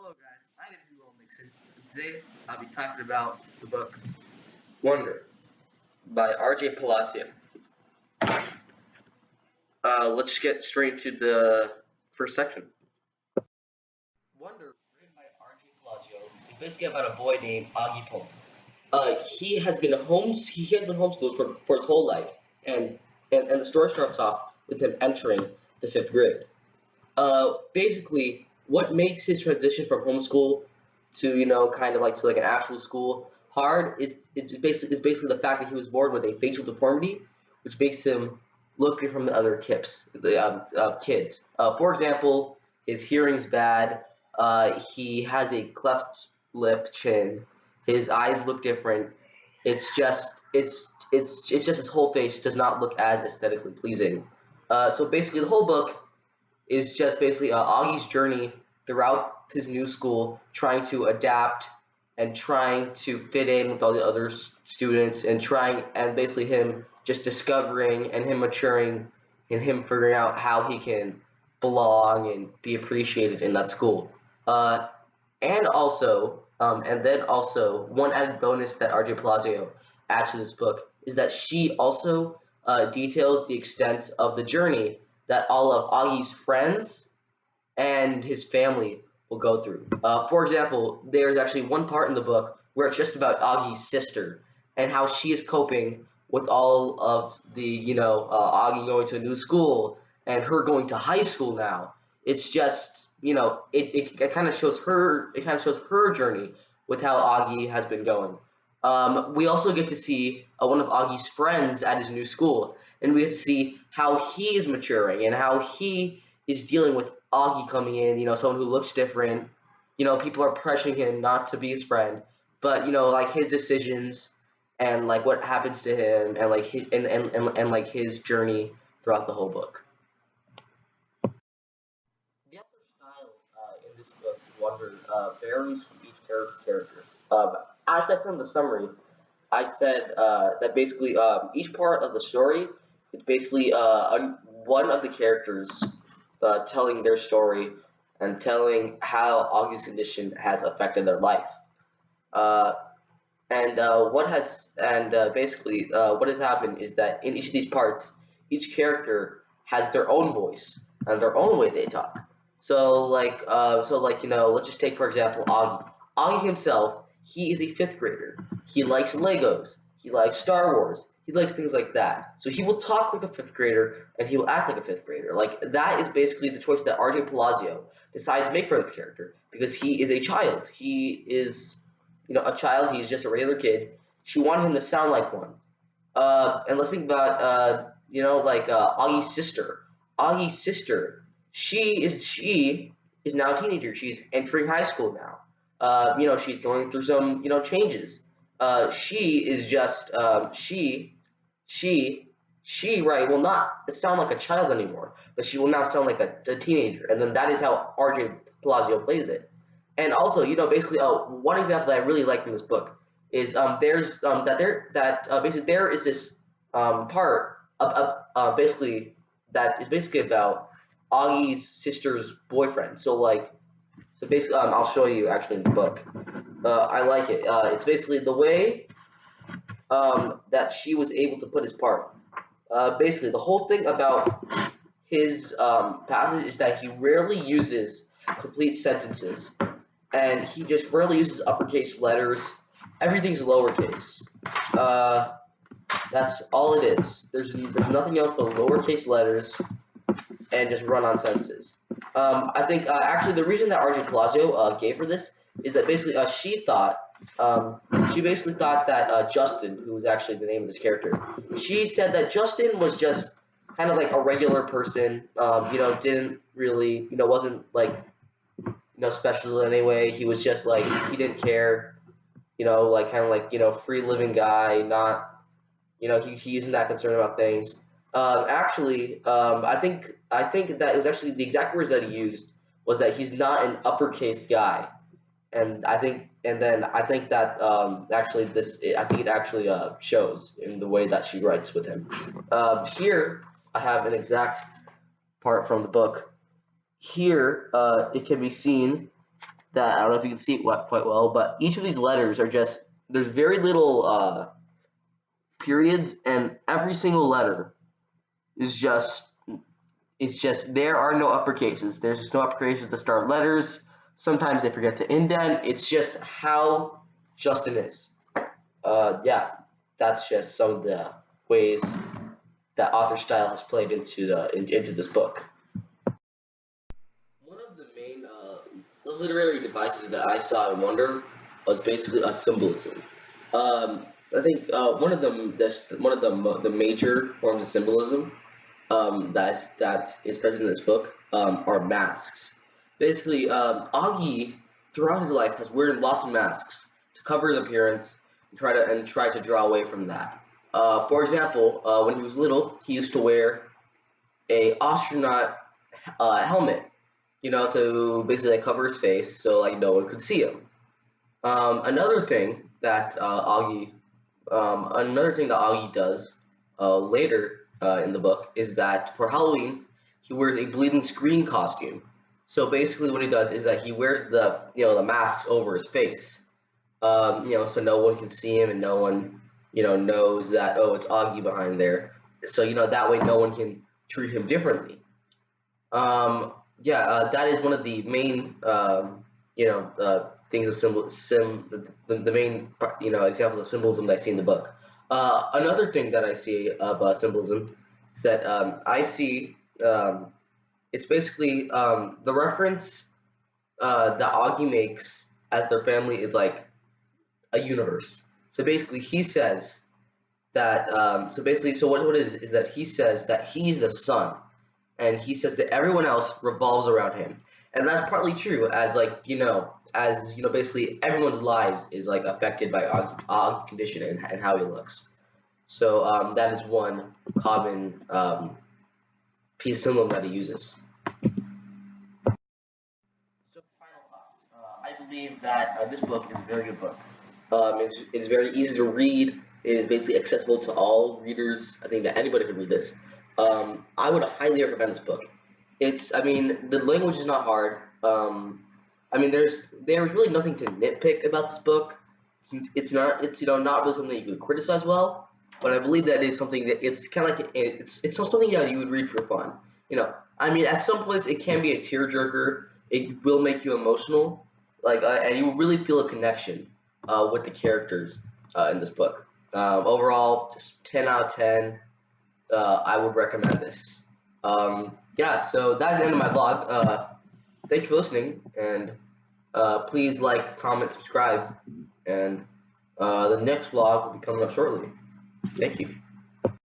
Hello guys, my name is Will Nixon, and today I'll be talking about the book Wonder by R.J. Palacio. Let's get straight to the first section. Wonder, written by R.J. Palacio, is basically about a boy named Augie Pope. He has been homeschooled for his whole life, and the story starts off with him entering the fifth grade. Basically, what makes his transition from homeschool to kind of like to like an actual school hard is basically the fact that he was born with a facial deformity, which makes him look different from the other kids. For example, his hearing's bad. He has a cleft lip, chin. His eyes look different. It's just his whole face does not look as aesthetically pleasing. So basically, the whole book is just basically Augie's journey throughout his new school, trying to adapt and trying to fit in with all the other students, and basically him just discovering and him maturing and him figuring out how he can belong and be appreciated in that school. Uh, and then also, one added bonus that RJ Palacio adds to this book is that she also details the extent of the journey that all of Augie's friends and his family will go through. For example, there's actually one part in the book where it's just about Augie's sister and how she is coping with all of Augie going to a new school and her going to high school now. It's just it kind of shows her journey with how Augie has been going. We also get to see one of Augie's friends at his new school, and we get to see how he is maturing and how he is dealing with Augie coming in. Someone who looks different. People are pressuring him not to be his friend, but like his decisions and like what happens to him and like like his journey throughout the whole book. The author's style in this book, Wonder, varies from each character. As I said in the summary, I said that basically each part of the story is basically one of the characters telling their story and telling how Augie's condition has affected their life. Uh, and what has happened is that in each of these parts, each character has their own voice and their own way they talk. Let's just take for example Augie. Augie himself, he is a fifth grader. He likes Legos. He likes Star Wars. He likes things like that. So he will talk like a fifth grader and he will act like a fifth grader. Like that is basically the choice that R.J. Palazzo decided to make for this character because he is a child. He is a child. He's just a regular kid. She wanted him to sound like one. And let's think about Augie's sister. Augie's sister, she is now a teenager. She's entering high school now. She's going through some changes. She is just she right will not sound like a child anymore, but she will now sound like a teenager, and then that is how RJ Palazzo plays it. And also, basically, one example that I really like from this book is there's basically there is this part of basically that is basically about Augie's sister's boyfriend. So basically, I'll show you actually in the book. I like it. It's basically the way that she was able to put his part. Basically, the whole thing about his passage is that he rarely uses complete sentences, and he just rarely uses uppercase letters. Everything's lowercase. Uh, that's all it is. There's nothing else but lowercase letters and just run-on sentences. I think actually the reason that RJ Palazzo gave her this is that basically she basically thought that Justin, who was actually the name of this character, she said that Justin was just kind of like a regular person. Didn't really, wasn't like special in any way. He was just like he didn't care. Like kind of like free living guy, not he isn't that concerned about things. Actually, I think that it was actually the exact words that he used was that he's not an uppercase guy, and I think that I think it actually shows in the way that she writes with him. Here I have an exact part from the book. Here it can be seen that I don't know if you can see it quite well, but each of these letters are just there's very little periods, and every single letter is just it's just there are no uppercases. There's just no uppercases at the start letters. Sometimes they forget to indent. It's just how Justin is. Yeah, that's just some of the ways that author style has played into this book. One of the main literary devices that I saw in Wonder was basically a symbolism. I think one of the major forms of symbolism that is present in this book are masks. Basically, Augie throughout his life has worn lots of masks to cover his appearance and try to draw away from that. For example, when he was little, he used to wear a astronaut helmet, to basically like cover his face so like no one could see him. Another thing that Augie does later in the book is that for Halloween he wears a bleeding screen costume. So basically, what he does is that he wears the masks over his face, so no one can see him and no one knows that it's Augie behind there. So that way no one can treat him differently. Yeah, that is one of the main things of the main examples of symbolism that I see in the book. Another thing that I see of symbolism is that I see it's basically the reference that Augie makes as their family is like a universe. So basically, he says that so what it is that he says that he's the sun, and he says that everyone else revolves around him, and that's partly true as basically everyone's lives is like affected by Augie's condition and how he looks. So that is one common piece of symbolism that he uses. So final thoughts. I believe that this book is a very good book. It is very easy to read. It is basically accessible to all readers. I think that anybody could read this. I would highly recommend this book. I mean, the language is not hard. I mean, there's really nothing to nitpick about this book. Not really something you could criticize well, but I believe that is something that it's kind of like it's something that you would read for fun. I mean, at some points it can be a tearjerker. It will make you emotional, and you will really feel a connection with the characters in this book. Overall, just 10 out of 10. I would recommend this. Yeah, so that's the end of my vlog. Thank you for listening, and please like, comment, subscribe, and the next vlog will be coming up shortly. Thank you.